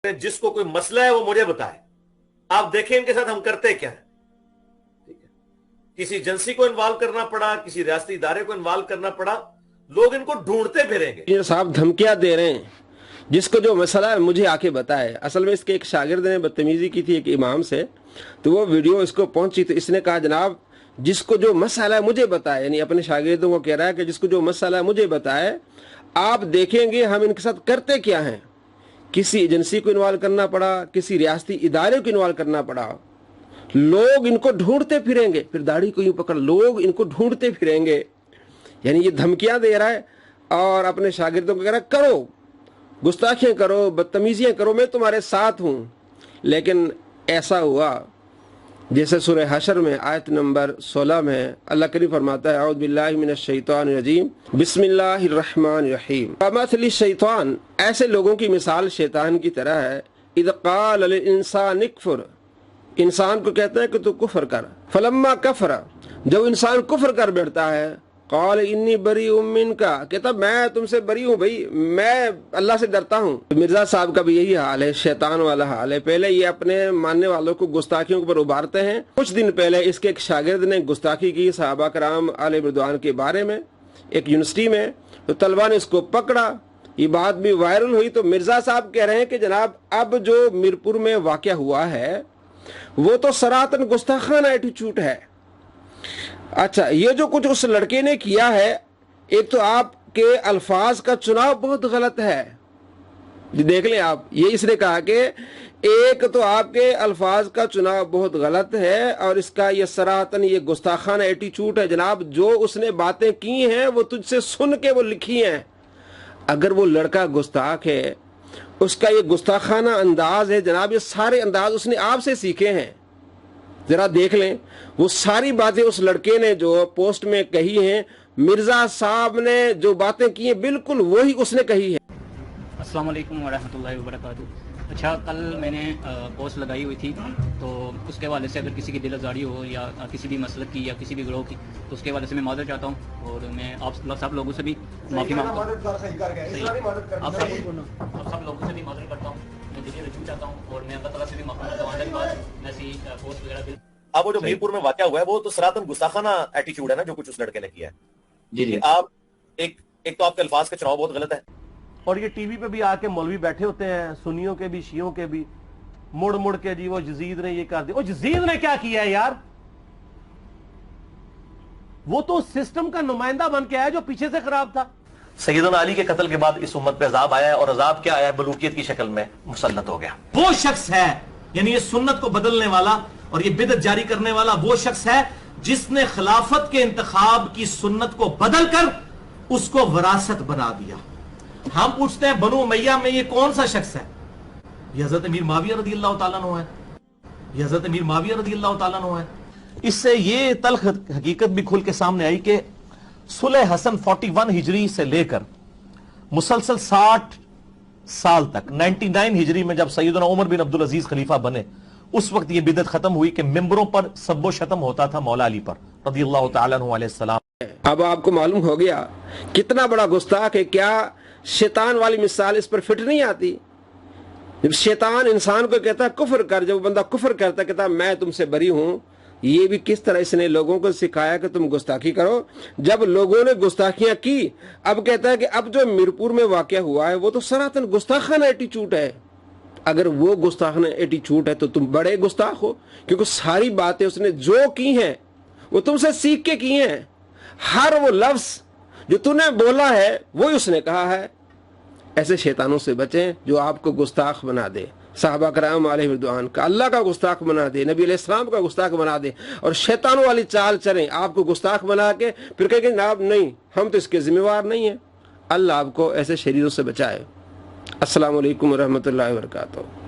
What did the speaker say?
जिसको कोई मसला है वो मुझे बताए। आप देखें इनके साथ हम करते क्या है। ठीक है, किसी एजेंसी को इन्वॉल्व करना पड़ा, किसी रियासती इदारे को इन्वॉल्व करना पड़ा, लोग इनको ढूंढते फिरेंगे। ये साहब धमकियां दे रहे हैं, जिसको जो मसला है मुझे आके बताए। असल में इसके एक शागिर्द ने बदतमीजी की थी एक इमाम से, तो वो वीडियो इसको पहुंची, तो इसने कहा जनाब जिसको जो मसला है मुझे बताए, यानी अपने शागिर्दों को कह रहा है कि जिसको जो मसला है मुझे बताए। आप देखेंगे हम इनके साथ करते क्या हैं। किसी एजेंसी को इन्वॉल्व करना पड़ा, किसी रियासती इदारे को इन्वॉल्व करना पड़ा, लोग इनको ढूंढते फिरेंगे। फिर दाढ़ी को यूं पकड़, लोग इनको ढूंढते फिरेंगे, यानी ये धमकियां दे रहा है और अपने शागिर्दों को कह रहा है करो, गुस्ताखियां करो, बदतमीजियां करो, मैं तुम्हारे साथ हूं। लेकिन ऐसा हुआ जैसे सूरह हशर में आयत नंबर 16 में अल्लाह करीम फरमाता है, औज़ु बिल्लाहि मिनश शैतानिर रजीम, बिस्मिल्लाहिर रहमानिर रहीम। कमथली शैतान, ऐसे लोगों की मिसाल शैतान की तरह है। इज़ क़ाल लिल इंसान इकफुर, इंसान को कहता है कि तू कुफ्र कर। फलम्मा कफरा, जब इंसान कुफ्र कर बैठता है, क़ाल इन्नी बरीउम मिनका, कहता मैं तुमसे बरी हूँ भाई, मैं अल्लाह से डरता हूँ। मिर्जा साहब का भी यही हाल है, शैतान वाला हाल है। पहले ये अपने मानने वालों को गुस्ताखियों के ऊपर उभारते हैं। कुछ दिन पहले इसके एक शागिर्द ने गुस्ताखी की सहाबा कराम अलैहिम रिदवान के बारे में एक यूनिवर्सिटी में, तो तलबा ने इसको पकड़ा, ये बात भी वायरल हुई। तो मिर्जा साहब कह रहे हैं कि जनाब अब जो मीरपुर में वाक़या हुआ है वो तो सरातन गुस्ताखाना एटीट्यूड है। अच्छा, ये जो कुछ उस लड़के ने किया है, एक तो आपके अल्फाज का चुनाव बहुत गलत है। देख लें आप, ये इसने कहा कि एक तो आपके अल्फाज का चुनाव बहुत गलत है और इसका ये सराहतन ये गुस्ताखाना एटीट्यूड है। जनाब जो उसने बातें की हैं वो तुझसे सुन के वो लिखी हैं। अगर वो लड़का गुस्ताख है, उसका ये गुस्ताखाना अंदाज है, जनाब ये सारे अंदाज उसने आपसे सीखे हैं। जरा देख लें, वो सारी बातें उस लड़के ने जो पोस्ट में कही हैं, मिर्जा साहब ने जो बातें की हैं बिल्कुल वही उसने कही है। अस्सलाम वालेकुम वरहमतुल्लाहि वबरकातुहू। अच्छा, कल मैंने पोस्ट लगाई हुई थी, तो उसके हवाले से अगर किसी की दिल आज़ारी हो या किसी भी मसलक की या किसी भी ग्रोह की, तो उसके हवाले से मैं माज़रत चाहता हूँ और मैं आप सब लोगों से भी माफ़ी मांगता हूँ। आप सब लोगों से भी माज़रत करता हूँ, मैं दिली रजू चाहता हूँ और मैं अल्लाह ताला से भी माफ़ी मांगता हूँ। आने के बाद मैं ऐसी पोस्ट वगैरह अब वो जो मीरपुर में वाक़या हुआ है वो तो सरातन गुस्ताखाना एटीट्यूड है ना, जो कुछ उस लड़के ने किया है। जी जी, आप एक तो आपके अल्फाज का चुनाव बहुत गलत है। और ये टीवी पे भी आके मौलवी बैठे होते हैं, सुन्नियों के भी शियों के भी, मुड़ मुड़ के जी वो यजीद ने ये कर दिया। वो यजीद ने क्या किया है यार, वो तो सिस्टम का नुमाइंदा बन के आया जो पीछे से खराब था। सैयदना अली के कत्ल के बाद इस उम्मत पे अजाब आया है और अजाब क्या आया है, बलूकियत की शक्ल में मुसल्लत हो गया। वो शख्स है, यानी ये सुन्नत को बदलने वाला और ये बिदअत जारी करने वाला वो शख्स है जिसने खिलाफत के इंतखाब की सुन्नत को बदल कर उसको विरासत बना दिया। हम पूछते हैं बनु उमैया में ये कौन सा शख्स है? ये हजरत अमीर माविया रज़ी अल्लाह तआला अन्हु है, ये हजरत अमीर माविया रज़ी अल्लाह तआला अन्हु है। इससे ये तल्ख हकीकत भी खुल के सामने आई कि सुलह हसन 41 हिजरी से लेकर मुसलसल 60 साल तक 99 हिजरी में जब सैयदना उमर बिन अब्दुल अजीज खलीफा बने, उस वक्त ये बिदत खत्म हुई कि मिंबरों पर सब्बो शतम होता था मौला अली पर रज़ियल्लाहु तआला अन्हु अलैहि सलाम। अब आपको मालूम हो गया कितना बड़ा गुस्ताख है। क्या शैतान वाली मिसाल इस पर फिट नहीं आती? जब शैतान इंसान को कहता है कुफ्र कर, जब बंदा कुफ्र करता कहता मैं तुमसे बरी हूं, ये भी किस तरह इसने लोगों को सिखाया कि तुम गुस्ताखी करो। जब लोगों ने गुस्ताखियां की, अब कहता है कि अब जो मीरपुर में वाक़या हुआ है वो तो सरातन गुस्ताखाना एटीट्यूड है। अगर वो गुस्ताखाना एटीट्यूड है तो तुम बड़े गुस्ताख हो, क्योंकि सारी बातें उसने जो की हैं वो तुमसे सीख के की हैं। हर वो लफ्ज जो तूने बोला है वही उसने कहा है। ऐसे शैतानों से बचें जो आपको गुस्ताख बना दे, साहबा कराम अलैहिम रिदवान का, अल्लाह का गुस्ताख बना दे, नबी अलैहिस्सलाम का गुस्ताख बना दे, और शैतानों वाली चाल चलें, आपको गुस्ताख बना के फिर कहेंगे जनाब नहीं हम तो इसके जिम्मेवार नहीं है। अल्लाह आपको ऐसे शरीरों से बचाए। अस्सलाम वालेकुम रहमतुल्लाहि व बरकातहू।